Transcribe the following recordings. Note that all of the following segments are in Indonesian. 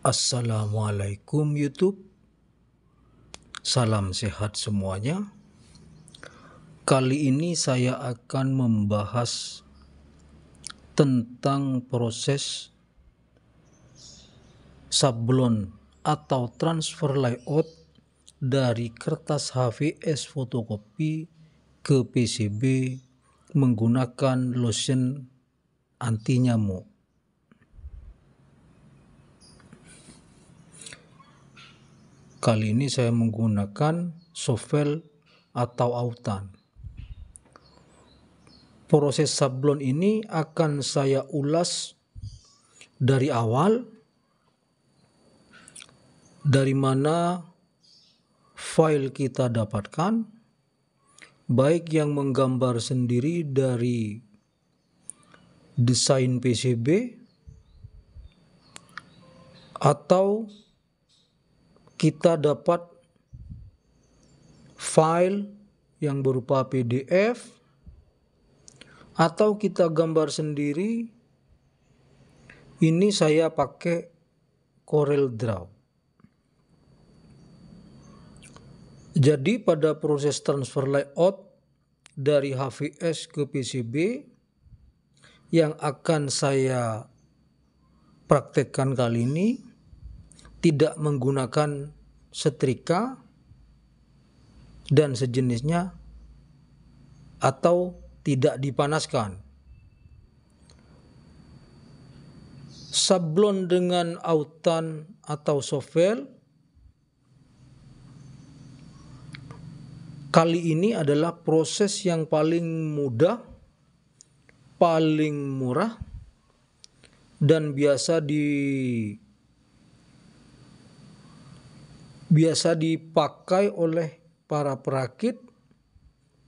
Assalamualaikum YouTube. Salam sehat semuanya. Kali ini saya akan membahas tentang proses sablon atau transfer layout dari kertas HVS fotokopi ke PCB menggunakan lotion anti nyamuk. Kali ini saya menggunakan sovel atau autan. Proses sablon ini akan saya ulas dari awal, dari mana file kita dapatkan, baik yang menggambar sendiri dari desain PCB atau kita dapat file yang berupa PDF atau kita gambar sendiri. Ini saya pakai Corel Draw. Jadi pada proses transfer layout dari HVS ke PCB yang akan saya praktekkan kali ini tidak menggunakan setrika dan sejenisnya atau tidak dipanaskan. Sablon dengan autan atau sovel kali ini adalah proses yang paling mudah, paling murah, dan biasa dipakai oleh para perakit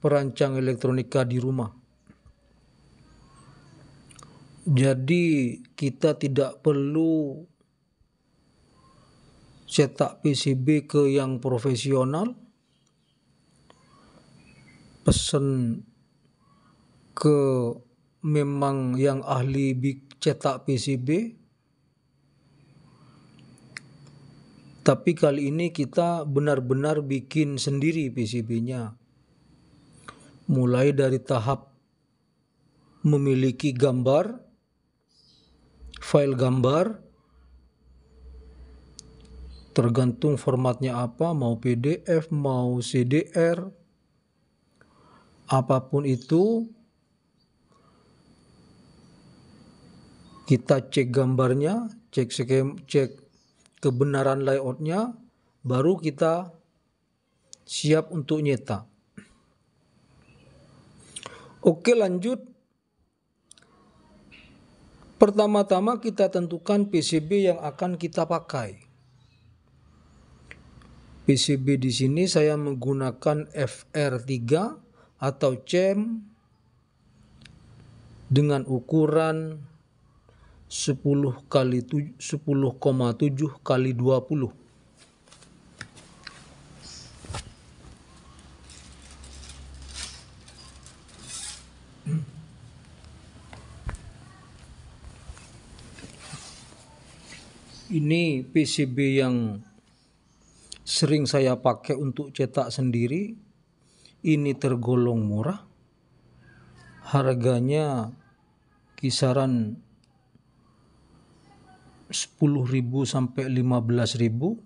perancang elektronika di rumah. Jadi kita tidak perlu cetak PCB ke yang profesional, pesan ke memang yang ahli cetak PCB. Tapi kali ini kita benar-benar bikin sendiri PCB-nya. Mulai dari tahap memiliki gambar, file gambar, tergantung formatnya apa, mau PDF, mau CDR, apapun itu, kita cek gambarnya, cek kebenaran layoutnya, baru kita siap untuk nyetak. Oke, lanjut. Pertama-tama kita tentukan PCB yang akan kita pakai. PCB di sini saya menggunakan FR3 atau CEM dengan ukuran 10,7 kali 20. Ini PCB yang sering saya pakai untuk cetak sendiri. Ini tergolong murah. Harganya kisaran 10.000 sampai 15.000.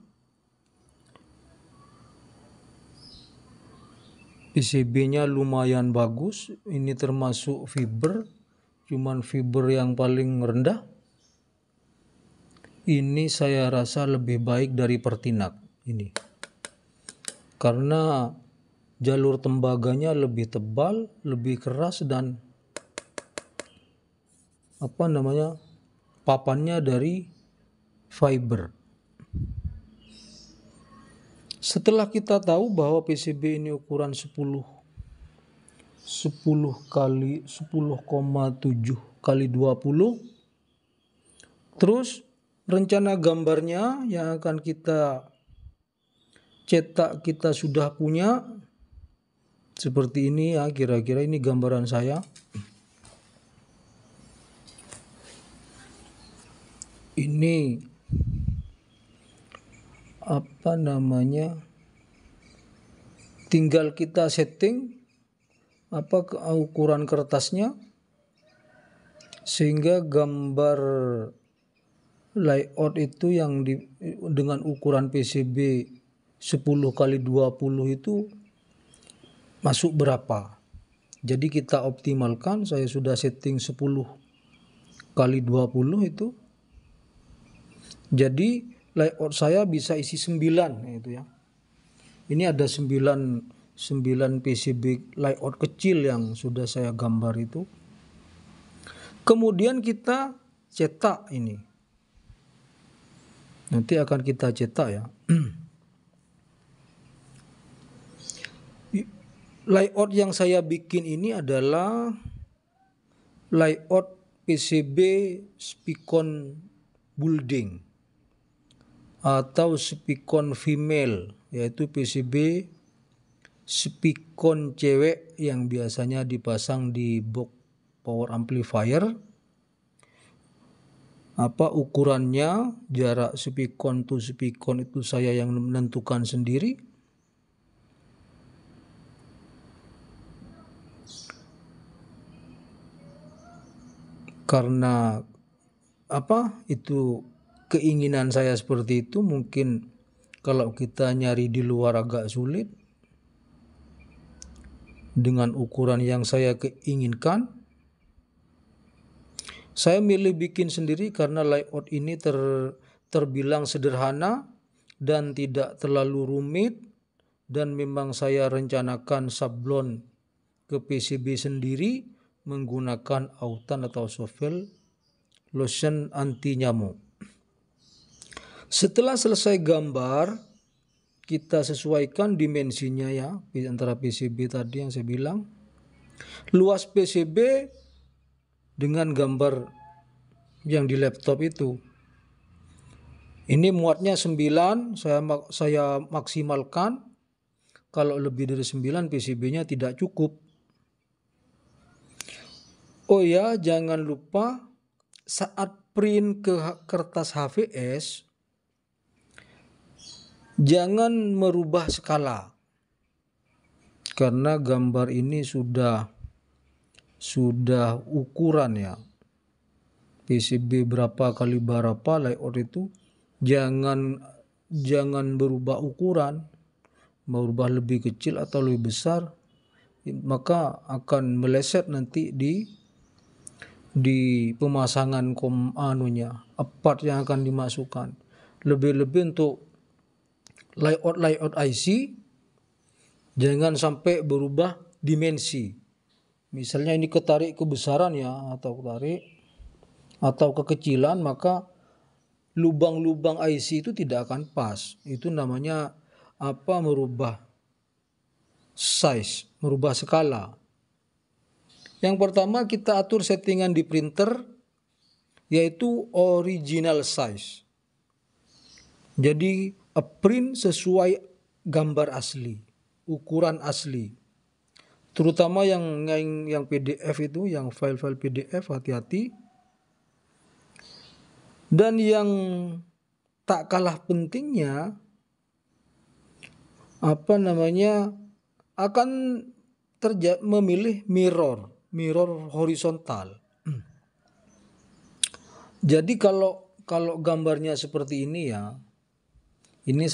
PCB-nya lumayan bagus. Ini termasuk fiber, cuman fiber yang paling rendah. Ini saya rasa lebih baik dari Pertinak ini, karena jalur tembaganya lebih tebal, lebih keras, dan papannya dari fiber. Setelah kita tahu bahwa PCB ini ukuran 10,7 kali 20, terus rencana gambarnya yang akan kita cetak kita sudah punya. Seperti ini ya, kira-kira ini gambaran saya. Ini apa namanya, tinggal kita setting ukuran kertasnya sehingga gambar layout itu yang dengan ukuran PCB 10x20 itu masuk berapa. Jadi kita optimalkan, saya sudah setting 10x20 itu. Jadi layout saya bisa isi 9 itu ya. Ini ada 9 PCB layout kecil yang sudah saya gambar itu. Kemudian kita cetak ini. Nanti akan kita cetak ya. Layout yang saya bikin ini adalah layout PCB Spicon Building atau Spicon Female, yaitu PCB Spicon cewek yang biasanya dipasang di box power amplifier. Ukurannya, jarak Spicon to Spicon itu saya yang menentukan sendiri. Karena itu keinginan saya seperti itu, mungkin kalau kita nyari di luar agak sulit dengan ukuran yang saya inginkan. Saya milih bikin sendiri karena layout ini terbilang sederhana dan tidak terlalu rumit, dan memang saya rencanakan sablon ke PCB sendiri menggunakan autan atau sovel lotion anti nyamuk. Setelah selesai gambar, kita sesuaikan dimensinya ya antara PCB tadi yang saya bilang. Luas PCB dengan gambar yang di laptop itu. Ini muatnya 9, saya maksimalkan. Kalau lebih dari 9 PCB-nya tidak cukup. Oh ya, jangan lupa saat print ke kertas HVS, jangan merubah skala. Karena gambar ini sudah ukuran ya. PCB berapa kali berapa layout itu, jangan berubah ukuran, merubah lebih kecil atau lebih besar, maka akan meleset nanti di pemasangan part yang akan dimasukkan. Lebih-lebih untuk layout IC jangan sampai berubah dimensi. Misalnya ini ketarik kebesaran ya, atau kekecilan, maka lubang-lubang IC itu tidak akan pas. Itu namanya merubah size, merubah skala. Yang pertama kita atur settingan di printer, yaitu original size. Jadi print sesuai gambar asli, ukuran asli. Terutama yang PDF itu, yang file-file PDF, hati-hati. Dan yang tak kalah pentingnya, akan memilih mirror horizontal. Jadi kalau gambarnya seperti ini ya, ini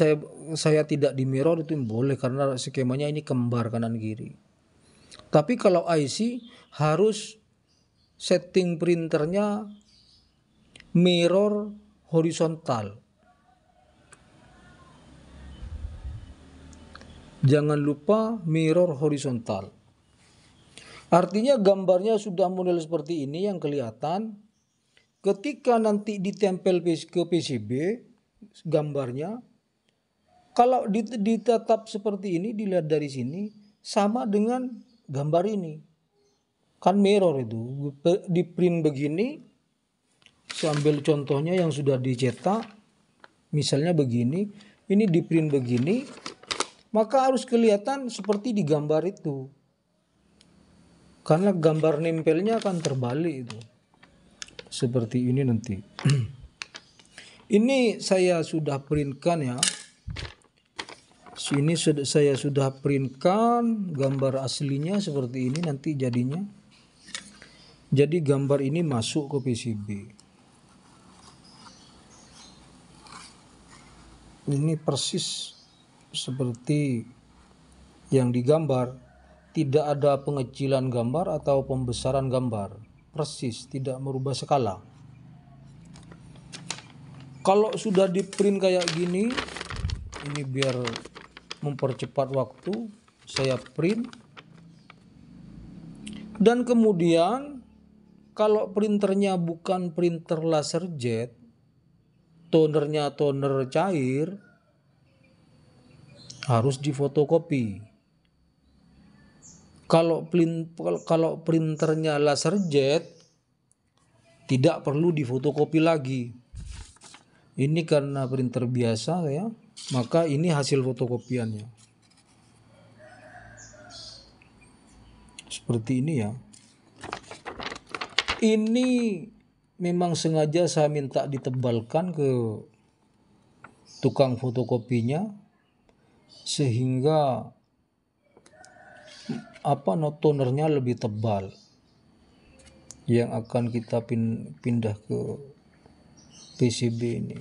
saya tidak di mirror itu boleh karena skemanya ini kembar kanan kiri. Tapi kalau IC harus setting printernya mirror horizontal. Jangan lupa mirror horizontal. Artinya gambarnya sudah model seperti ini yang kelihatan. Ketika nanti ditempel ke PCB gambarnya, kalau ditetap seperti ini, dilihat dari sini sama dengan gambar ini. Kan mirror itu. Di print begini, saya ambil contohnya yang sudah dicetak. Misalnya begini, ini di print begini, maka harus kelihatan seperti di gambar itu. Karena gambar nempelnya akan terbalik itu. Seperti ini nanti. Ini saya sudah printkan ya. Ini saya sudah printkan gambar aslinya seperti ini nanti jadinya. Jadi gambar ini masuk ke PCB. Ini persis seperti yang digambar, tidak ada pengecilan gambar atau pembesaran gambar, persis tidak merubah skala. Kalau sudah di print kayak gini, ini biar mempercepat waktu, saya print. Dan kemudian kalau printernya bukan printer laser jet, tonernya toner cair, harus difotokopi. Kalau printernya laser jet, tidak perlu difotokopi lagi. Ini karena printer biasa ya, maka ini hasil fotokopiannya. Seperti ini ya. Ini memang sengaja saya minta ditebalkan ke tukang fotokopinya sehingga tonernya lebih tebal yang akan kita pindah ke PCB ini.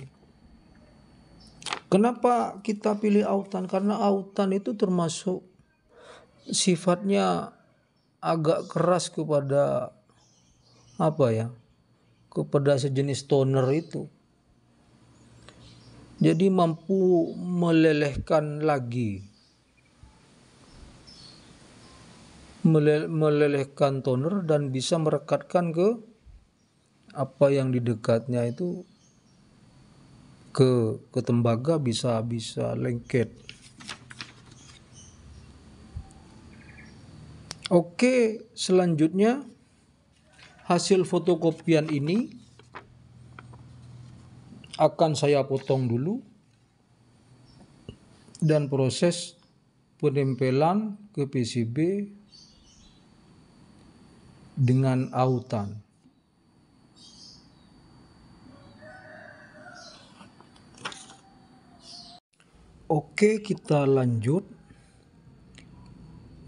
Kenapa kita pilih autan? Karena autan itu termasuk sifatnya agak keras kepada kepada sejenis toner itu. Jadi mampu melelehkan lagi, melelehkan toner dan bisa merekatkan ke apa yang di dekatnya itu ke tembaga, bisa lengket. Oke, selanjutnya hasil fotokopian ini akan saya potong dulu dan proses penempelan ke PCB dengan autan. Oke, kita lanjut.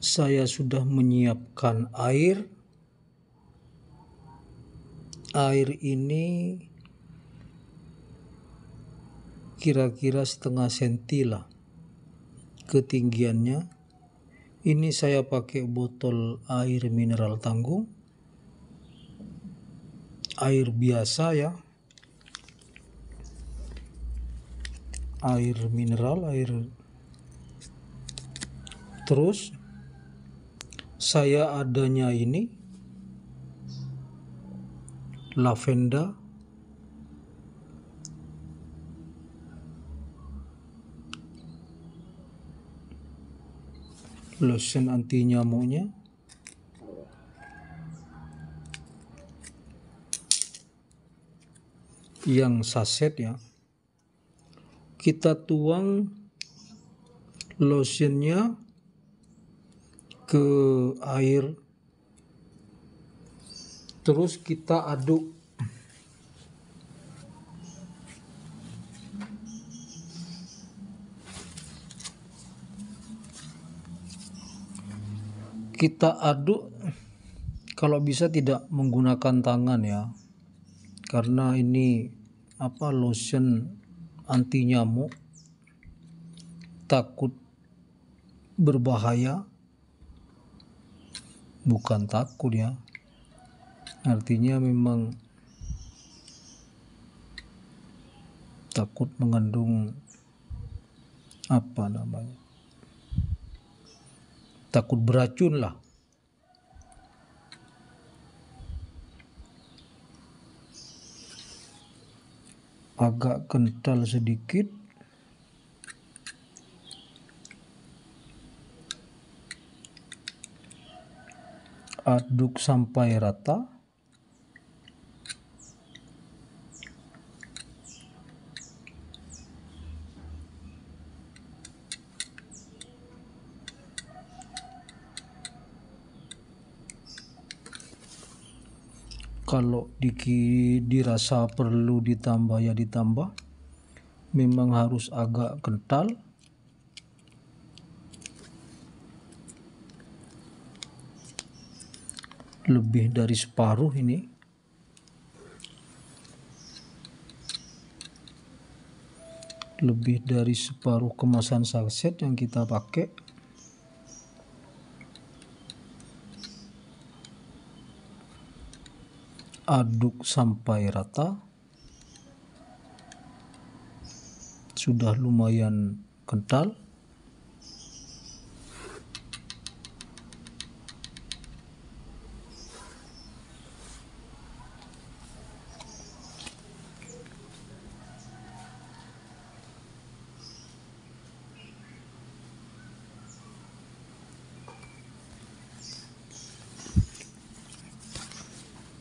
Saya sudah menyiapkan air. Air ini kira-kira setengah senti lah ketinggiannya. Ini saya pakai botol air mineral tanggung, air biasa ya, air mineral, terus saya adanya ini lavender, lotion anti nyamuknya, yang saset ya. Kita tuang lotionnya ke air, terus kita aduk. Kita aduk, kalau bisa tidak menggunakan tangan ya, karena ini lotion anti nyamuk, takut berbahaya. Bukan takut ya, artinya memang takut mengandung takut beracun lah. Agak kental sedikit. Aduk sampai rata. Kalau dirasa perlu ditambah ya ditambah. Memang harus agak kental. lebih dari separuh ini. Lebih dari separuh kemasan saset yang kita pakai. Aduk sampai rata. Sudah lumayan kental.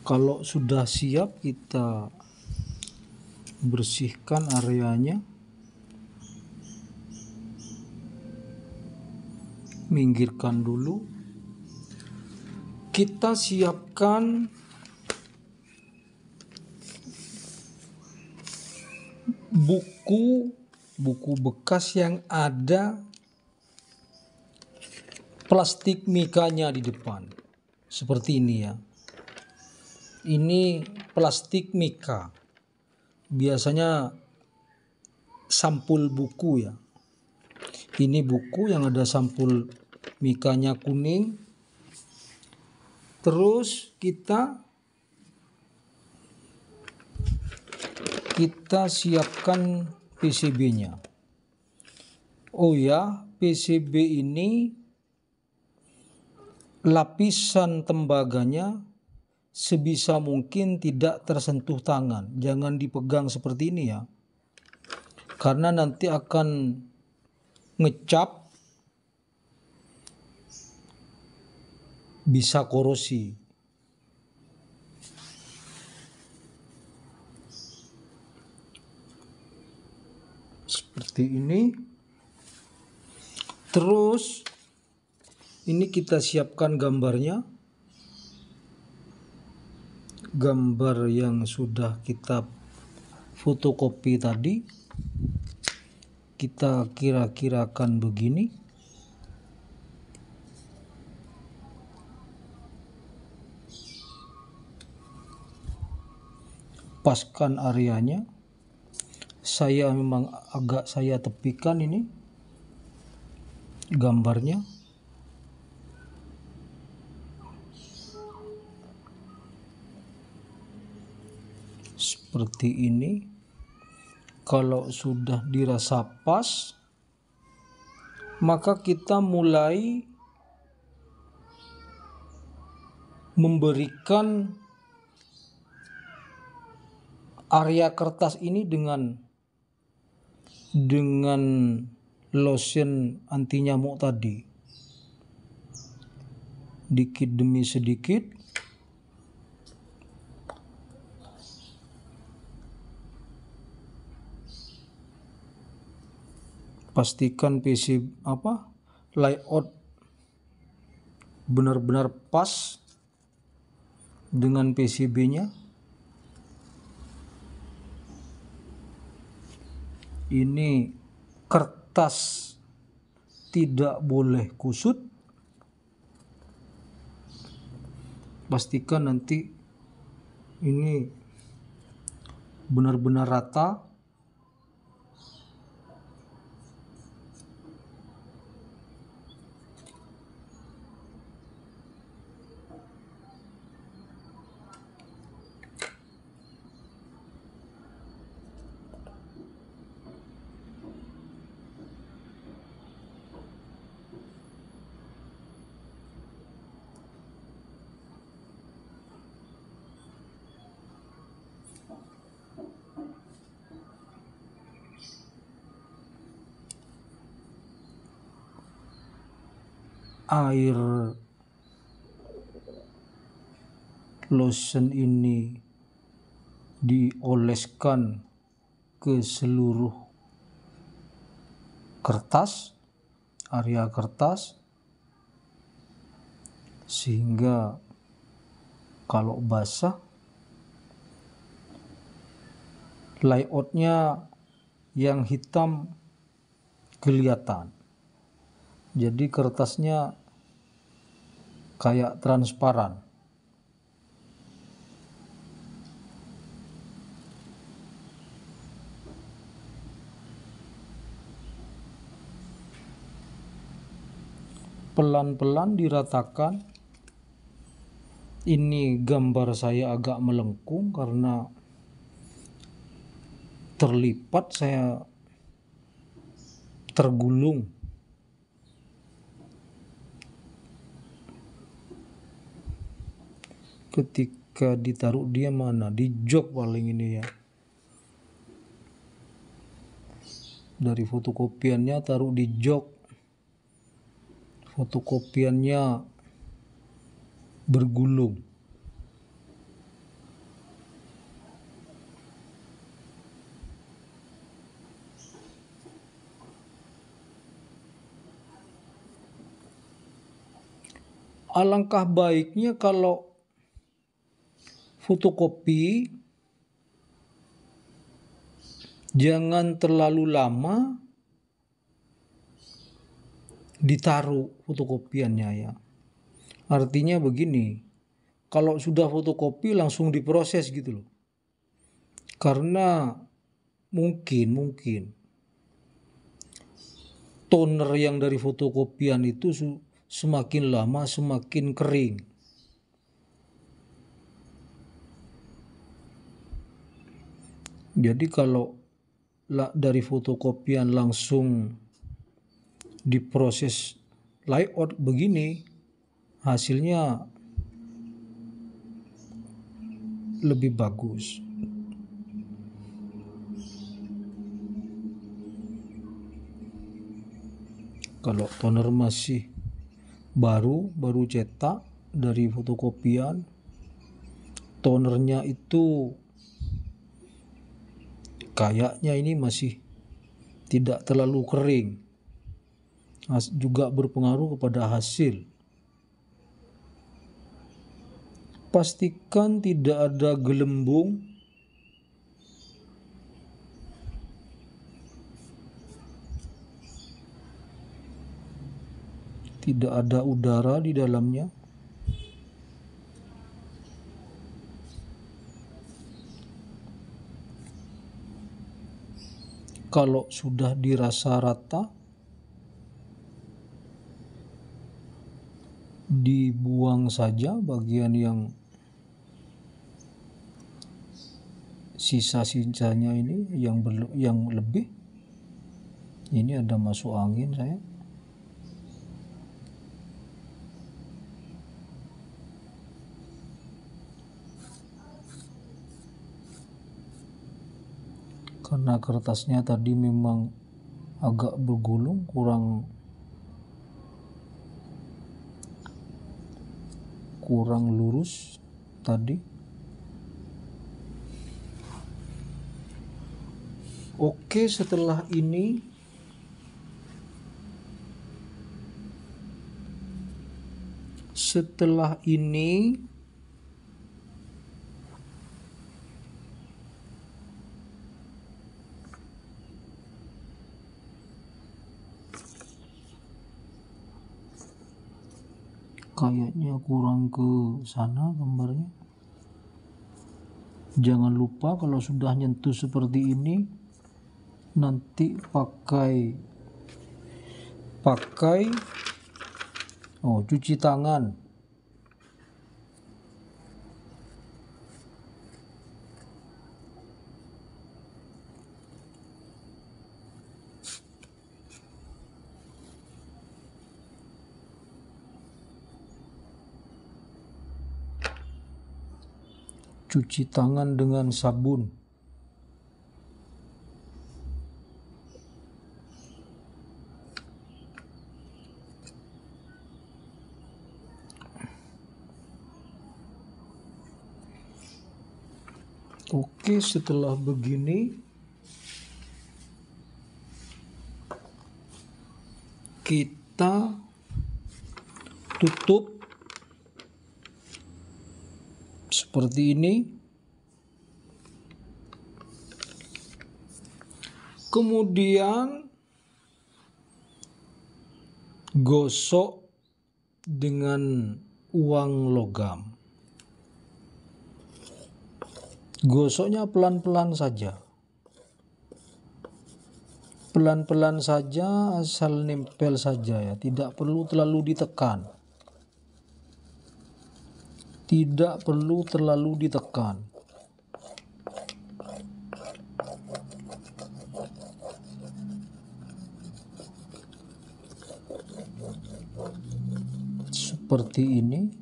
Kalau sudah siap, kita bersihkan areanya. Minggirkan dulu. Kita siapkan buku bekas yang ada plastik mikanya di depan. Seperti ini ya. Ini plastik mika. Biasanya sampul buku ya. Ini buku yang ada sampul mikanya kuning. Terus kita siapkan PCB-nya. Oh ya, PCB ini lapisan tembaganya sebisa mungkin tidak tersentuh tangan. Jangan dipegang seperti ini ya. Karena nanti akan ngecap, bisa korosi. Seperti ini. Terus ini kita siapkan gambarnya. Gambar yang sudah kita fotokopi tadi. Kita kira-kirakan begini. Paskan areanya. Saya memang agak saya tepikan ini gambarnya. Seperti ini. Kalau sudah dirasa pas, maka kita mulai memberikan area kertas ini dengan lotion anti nyamuk tadi. Dikit demi sedikit. Pastikan layout benar-benar pas dengan PCB-nya. Ini kertas tidak boleh kusut. Pastikan nanti ini benar-benar rata. Air lotion ini dioleskan ke seluruh kertas, area kertas, sehingga kalau basah layoutnya yang hitam kelihatan. Jadi kertasnya kayak transparan. pelan-pelan diratakan. Ini gambar saya agak melengkung karena terlipat, saya tergulung. Ketika ditaruh dia mana? Di jok paling ini ya. Dari fotokopiannya taruh di jok. Fotokopiannya bergulung. Alangkah baiknya kalau fotokopi jangan terlalu lama ditaruh fotokopiannya ya. Artinya begini, kalau sudah fotokopi langsung diproses gitu loh. Karena mungkin toner yang dari fotokopian itu semakin lama semakin kering. Jadi kalau dari fotokopian langsung diproses layout begini, hasilnya lebih bagus. Kalau toner masih baru cetak dari fotokopian, tonernya itu kayaknya ini masih tidak terlalu kering, juga berpengaruh kepada hasil. Pastikan tidak ada gelembung, tidak ada udara di dalamnya. Kalau sudah dirasa rata, dibuang saja bagian yang sisa-sisanya ini, yang lebih. Ini ada masuk angin saya. Karena kertasnya tadi memang agak bergulung, kurang lurus tadi. Oke, setelah ini kayaknya kurang ke sana gambarnya. Jangan lupa kalau sudah nyentuh seperti ini, nanti pakai cuci tangan. Cuci tangan dengan sabun. Oke, setelah begini kita tutup seperti ini. Kemudian gosok dengan uang logam. Gosoknya pelan-pelan saja. Pelan-pelan saja, asal nempel saja ya, tidak perlu terlalu ditekan. Tidak perlu terlalu ditekan. Seperti ini.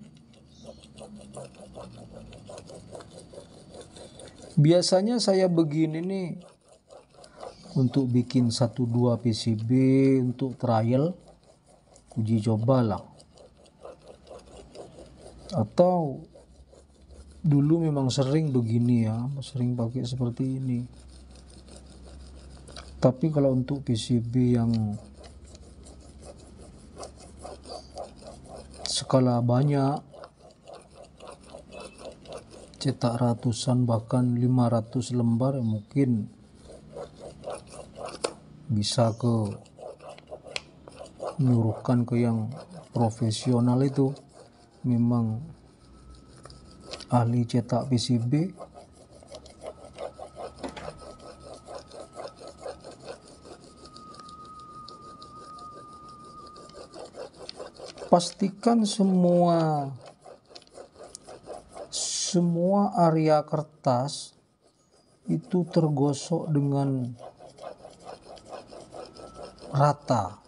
Biasanya saya begini nih untuk bikin 1-2 PCB untuk trial, uji coba lah. Atau dulu memang sering begini ya, sering pakai seperti ini. Tapi kalau untuk PCB yang skala banyak, cetak ratusan bahkan 500 lembar, ya mungkin bisa menyuruhkan ke yang profesional itu, memang ahli cetak PCB. Pastikan semua area kertas itu tergosok dengan rata.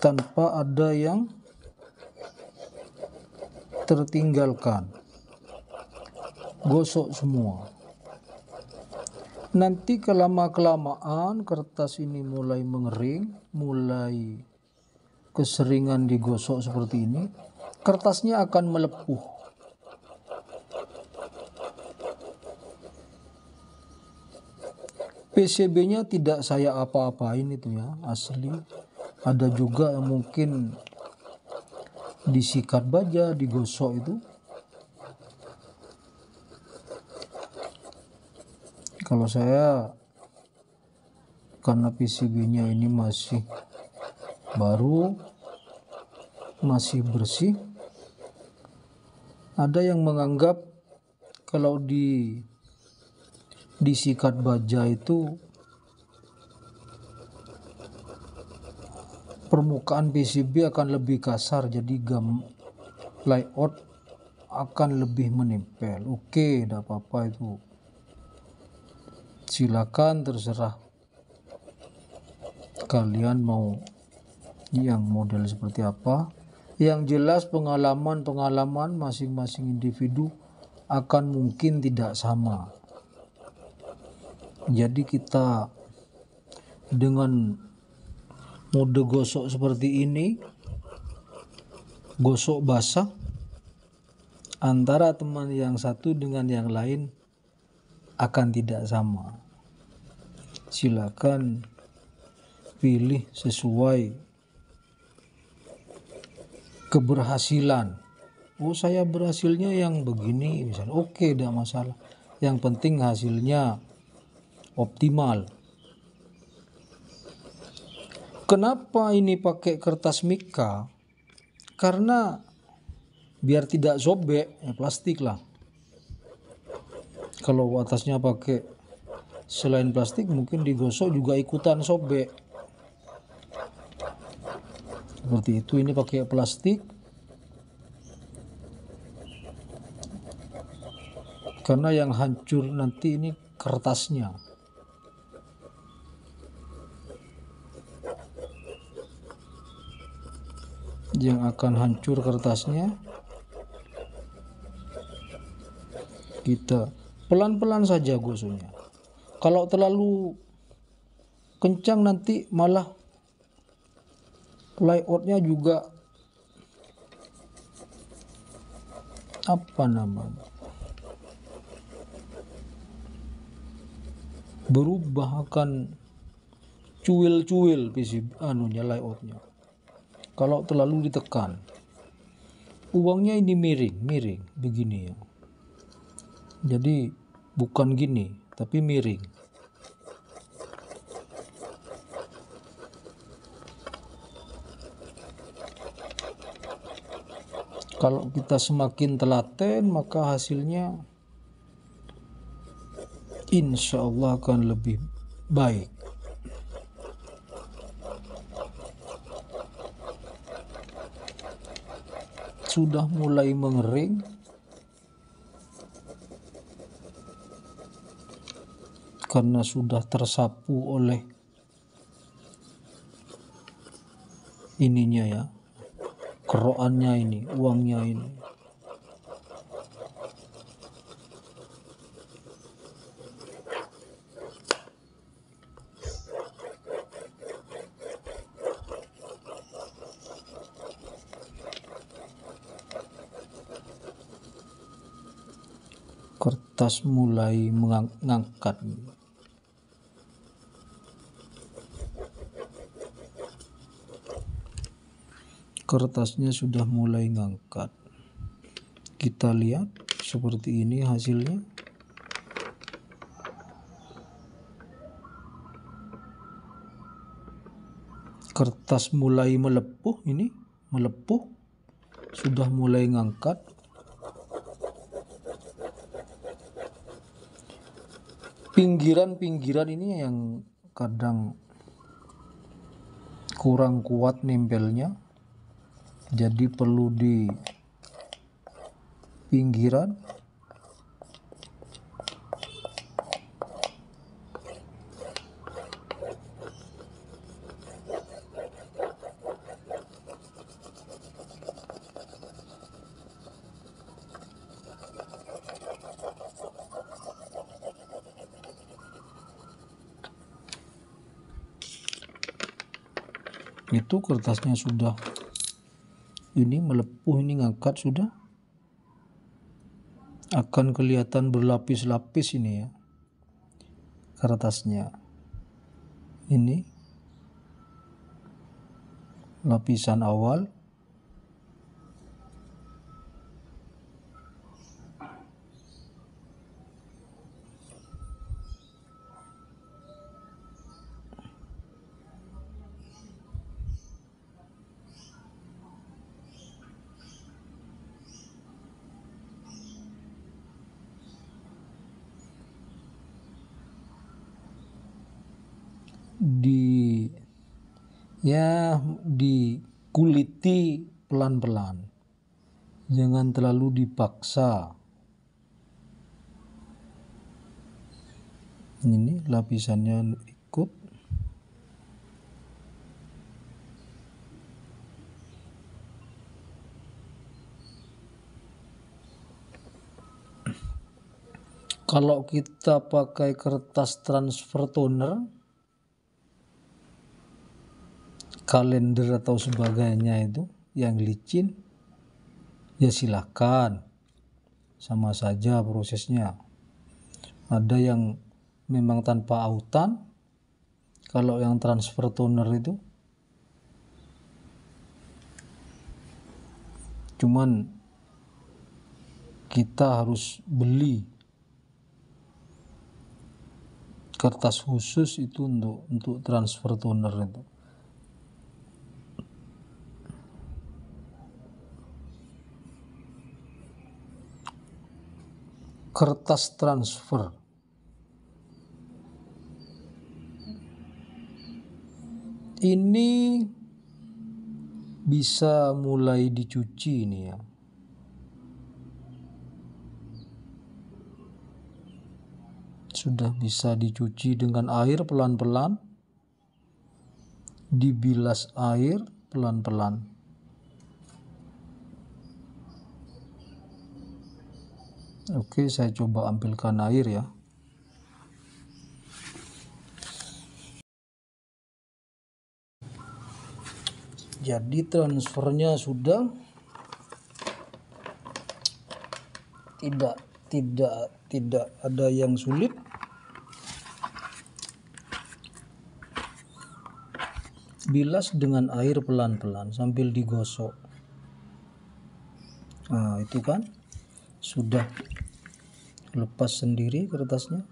Tanpa ada yang tertinggalkan. Gosok semua. Nanti kelama-kelamaan kertas ini mulai mengering, mulai keseringan digosok seperti ini, kertasnya akan melepuh. PCB-nya tidak saya apa-apain itu ya, asli. Ada juga yang mungkin disikat baja, digosok itu. Kalau saya, karena PCB-nya ini masih baru, masih bersih, ada yang menganggap kalau disikat baja itu permukaan PCB akan lebih kasar, jadi layout akan lebih menempel. Oke, tidak apa-apa itu. Silakan, terserah kalian mau yang model seperti apa. Yang jelas pengalaman masing-masing individu akan mungkin tidak sama. Jadi kita dengan mode gosok seperti ini, gosok basah, antara teman yang satu dengan yang lain akan tidak sama. Silakan pilih sesuai keberhasilan. Oh, saya berhasilnya yang begini misalnya. Oke, tidak masalah. Yang penting hasilnya optimal. Kenapa ini pakai kertas mika? Karena biar tidak sobek, ya plastik lah. Kalau atasnya pakai selain plastik, mungkin digosok juga ikutan sobek. Seperti itu, ini pakai plastik. Karena yang hancur nanti ini kertasnya. Yang akan hancur kertasnya. Kita pelan-pelan saja gosoknya. Kalau terlalu kencang nanti malah layoutnya juga berubah, akan cuil-cuil layoutnya. Kalau terlalu ditekan, uangnya ini miring begini ya. Jadi bukan gini, tapi miring. Kalau kita semakin telaten, maka hasilnya insya Allah akan lebih baik. Sudah mulai mengering, karena sudah tersapu oleh ininya ya, keroannya ini, uangnya ini. Kertas mulai mengangkat. Kertasnya sudah mulai ngangkat. Kita lihat seperti ini hasilnya. Kertas mulai melepuh ini, melepuh. Sudah mulai ngangkat. Pinggiran-pinggiran ini yang kadang kurang kuat nempelnya, jadi perlu di pinggiran. Itu kertasnya sudah ini melepuh, ini ngangkat sudah, akan kelihatan berlapis-lapis ini ya kertasnya. Ini lapisan awal, dikuliti pelan-pelan, jangan terlalu dipaksa. Ini lapisannya ikut. Kalau kita pakai kertas transfer toner, kalender atau sebagainya itu yang licin, ya silakan, sama saja prosesnya. Ada yang memang tanpa autan. Kalau yang transfer toner itu cuman kita harus beli kertas khusus itu untuk transfer toner itu. Kertas transfer ini bisa mulai dicuci ini ya. Sudah bisa dicuci dengan air pelan-pelan, dibilas air pelan-pelan. Oke, saya coba ambilkan air ya. Jadi transfernya sudah tidak ada yang sulit. Bilas dengan air pelan-pelan sambil digosok. Nah, itu kan sudah lepas sendiri kertasnya.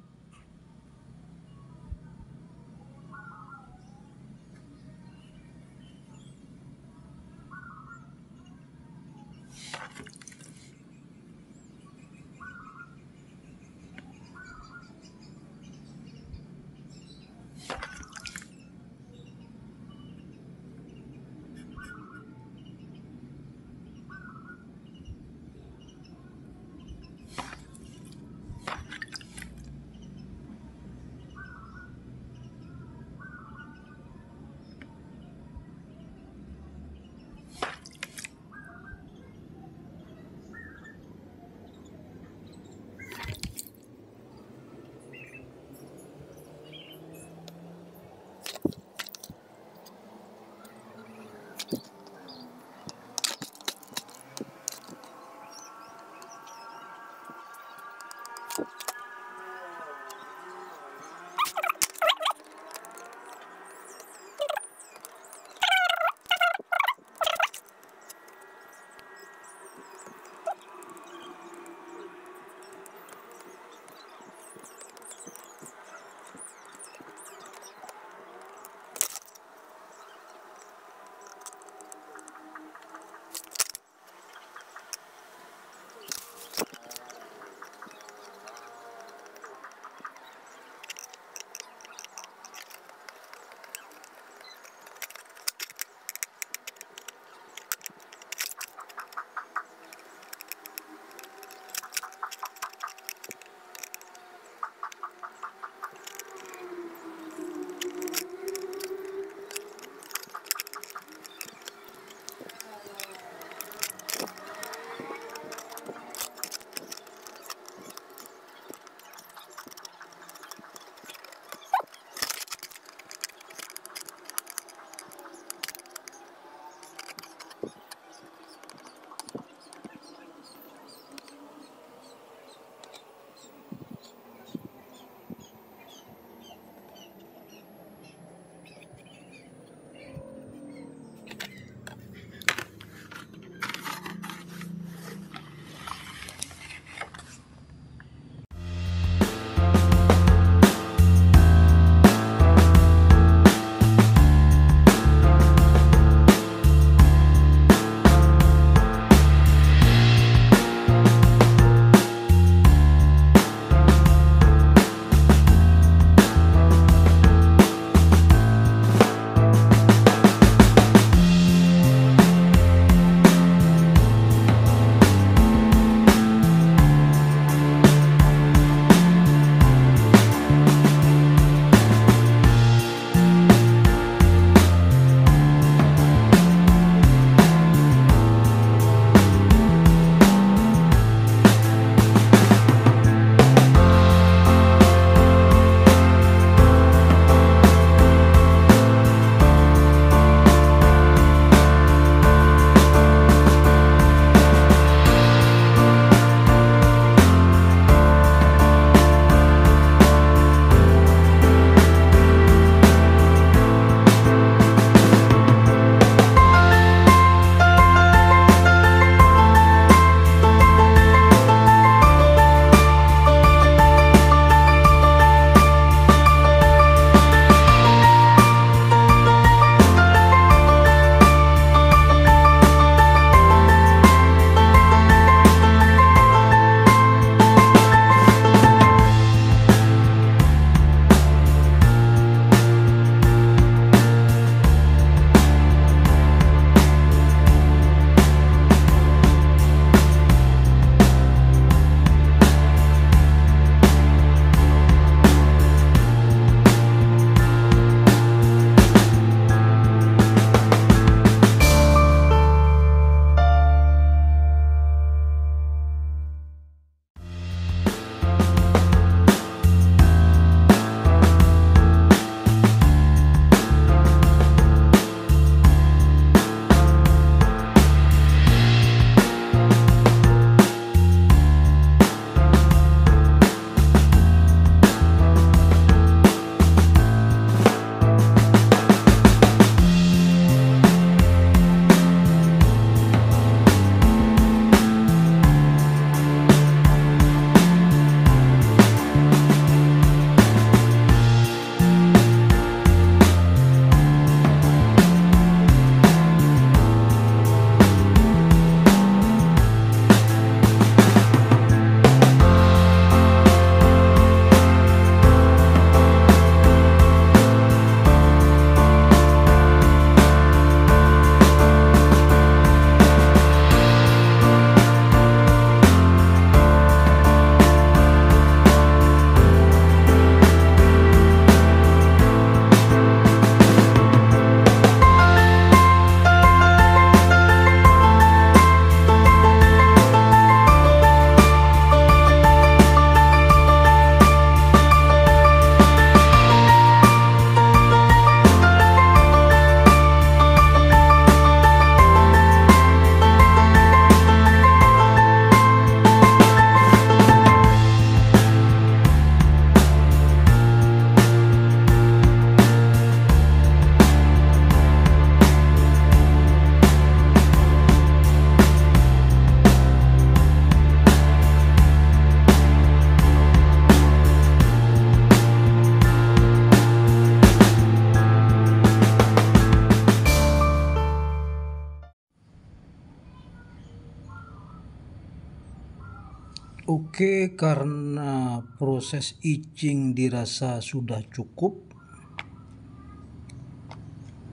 Oke, karena proses etching dirasa sudah cukup,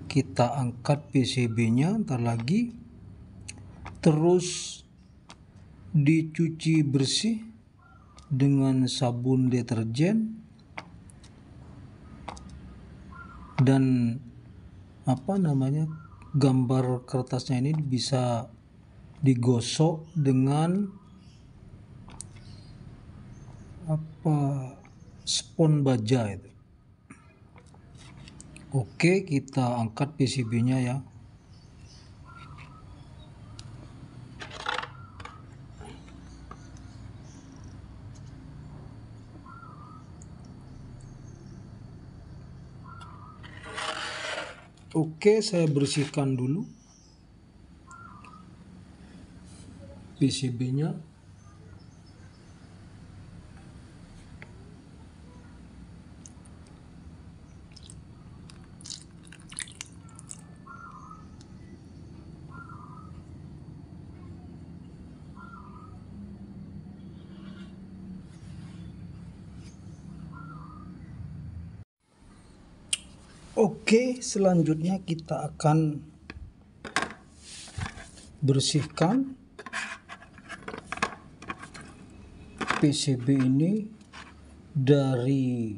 kita angkat PCB-nya ntar lagi, terus dicuci bersih dengan sabun deterjen dan gambar kertasnya ini bisa digosok dengan spons baja itu. Oke, kita angkat PCB-nya ya. Oke, saya bersihkan dulu PCB-nya. Oke, selanjutnya kita akan bersihkan PCB ini dari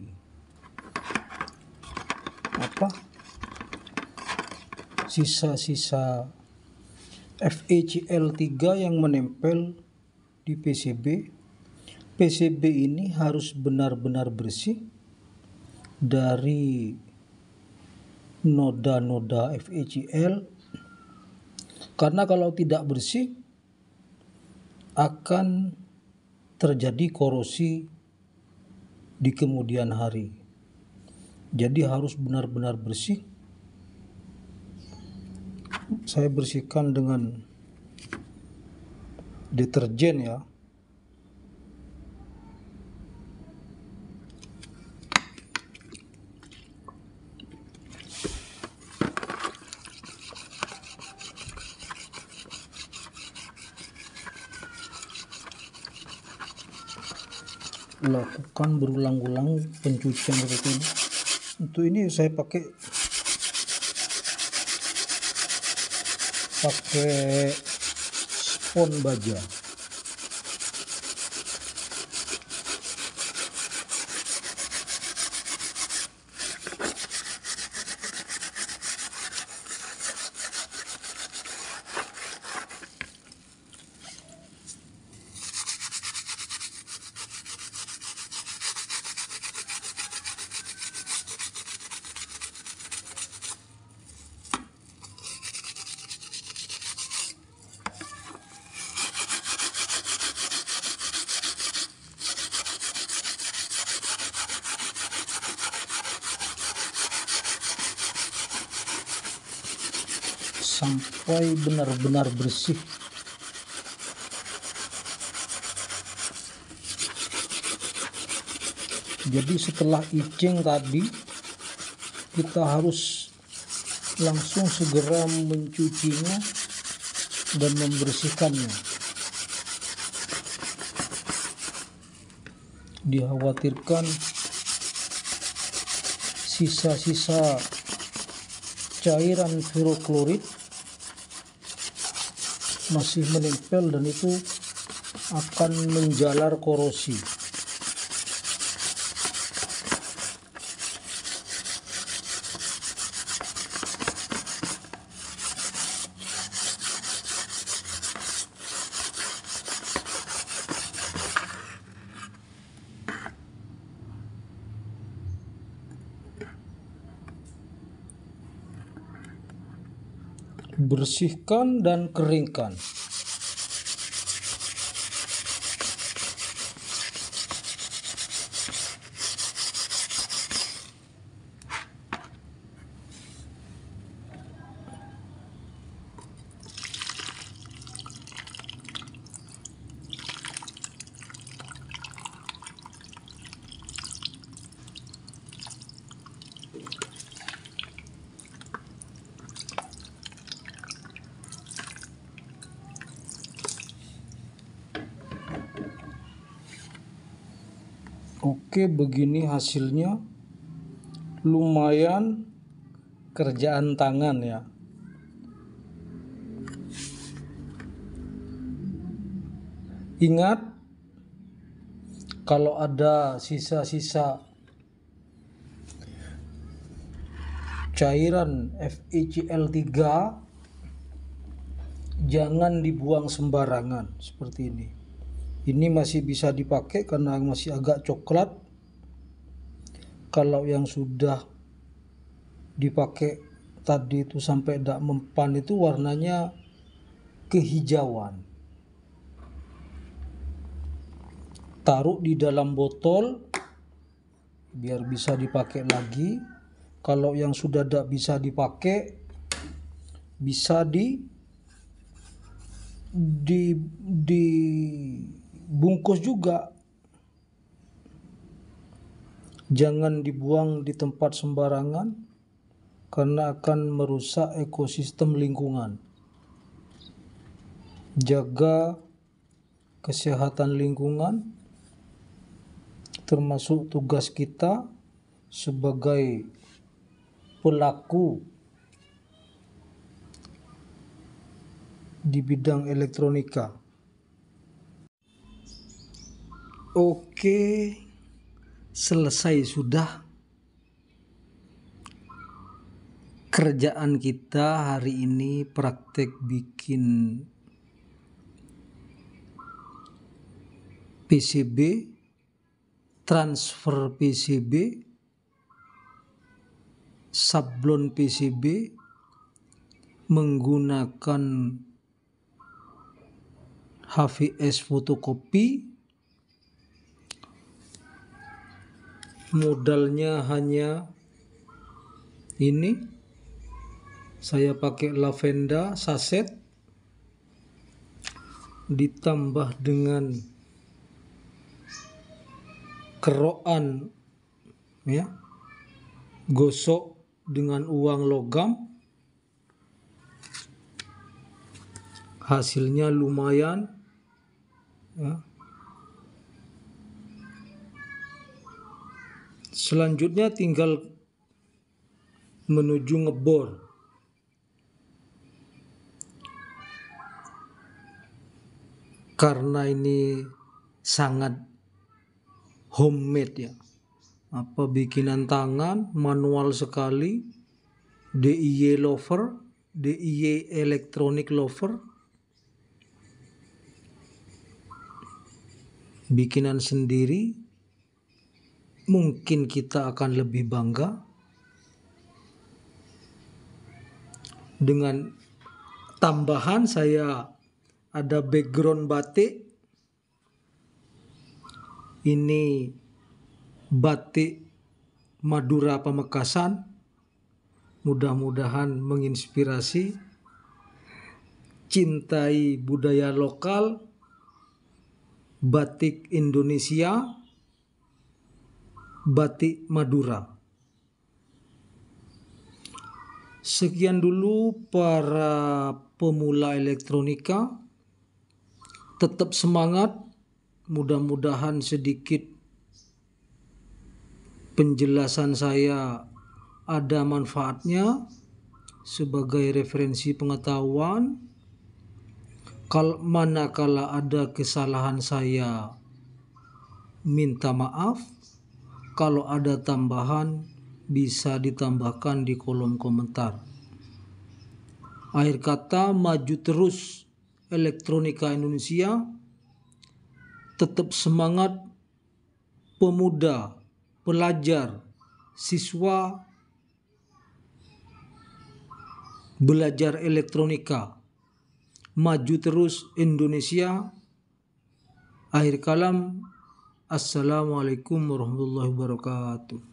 sisa-sisa FeCl3 yang menempel di PCB. PCB ini harus benar-benar bersih dari noda-noda FeCl, karena kalau tidak bersih akan terjadi korosi di kemudian hari. Jadi harus benar-benar bersih. Saya bersihkan dengan deterjen ya. Lakukan berulang-ulang pencucian seperti ini. Untuk ini saya pakai spons baja. Sampai benar-benar bersih. Jadi setelah etching tadi, kita harus langsung segera mencucinya dan membersihkannya. Dikhawatirkan sisa-sisa cairan ferroklorid masih menempel dan itu akan menjalar korosi. Bersihkan dan keringkan. Oke, begini hasilnya. Lumayan kerjaan tangan ya. Ingat, kalau ada sisa-sisa cairan FeCl3 jangan dibuang sembarangan seperti ini. Ini masih bisa dipakai karena masih agak coklat. Kalau yang sudah dipakai tadi itu sampai tidak mempan itu warnanya kehijauan. Taruh di dalam botol biar bisa dipakai lagi. Kalau yang sudah tidak bisa dipakai, bisa dibungkus juga. Jangan dibuang di tempat sembarangan karena akan merusak ekosistem lingkungan. Jaga kesehatan lingkungan termasuk tugas kita sebagai pelaku di bidang elektronika. Oke, selesai sudah kerjaan kita hari ini, praktek bikin PCB, transfer PCB, sablon PCB menggunakan HVS fotokopi. Modalnya hanya ini. Saya pakai lavenda saset ditambah dengan kerokan ya, gosok dengan uang logam. Hasilnya lumayan ya. Selanjutnya tinggal menuju ngebor. Karena ini sangat homemade ya, bikinan tangan, manual sekali. DIY lover, DIY electronic lover, bikinan sendiri, mungkin kita akan lebih bangga dengan tambahan. Saya ada background batik. Ini batik Madura Pamekasan. Mudah-mudahan menginspirasi. Cintai budaya lokal, batik Indonesia, batik Madura. Sekian dulu para pemula elektronika. Tetap semangat. Mudah-mudahan sedikit penjelasan saya ada manfaatnya sebagai referensi pengetahuan. Manakala ada kesalahan saya minta maaf. Kalau ada tambahan bisa ditambahkan di kolom komentar. Akhir kata, maju terus elektronika Indonesia. Tetap semangat pemuda, pelajar, siswa belajar elektronika. Maju terus Indonesia. Akhir kalam, assalamualaikum warahmatullahi wabarakatuh.